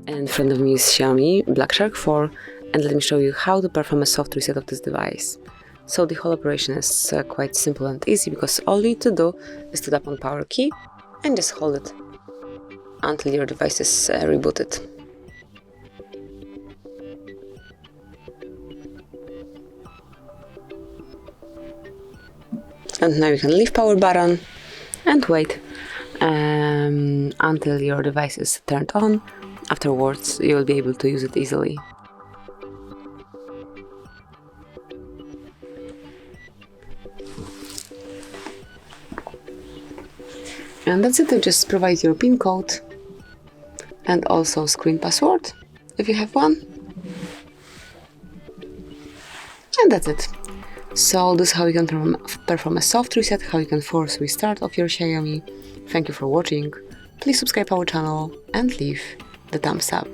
In front of me is Xiaomi Black Shark 4, and let me show you how to perform a soft reset of this device. So the whole operation is quite simple and easy, because all you need to do is to tap on power key and just hold it until your device is rebooted. And now you can leave power button and wait until your device is turned on. Afterwards, you will be able to use it easily. And that's it. You just provide your PIN code and also screen password if you have one. And that's it. So this is how you can perform a soft reset, how you can force restart of your Xiaomi. Thank you for watching. Please subscribe our channel and leave the thumbs up.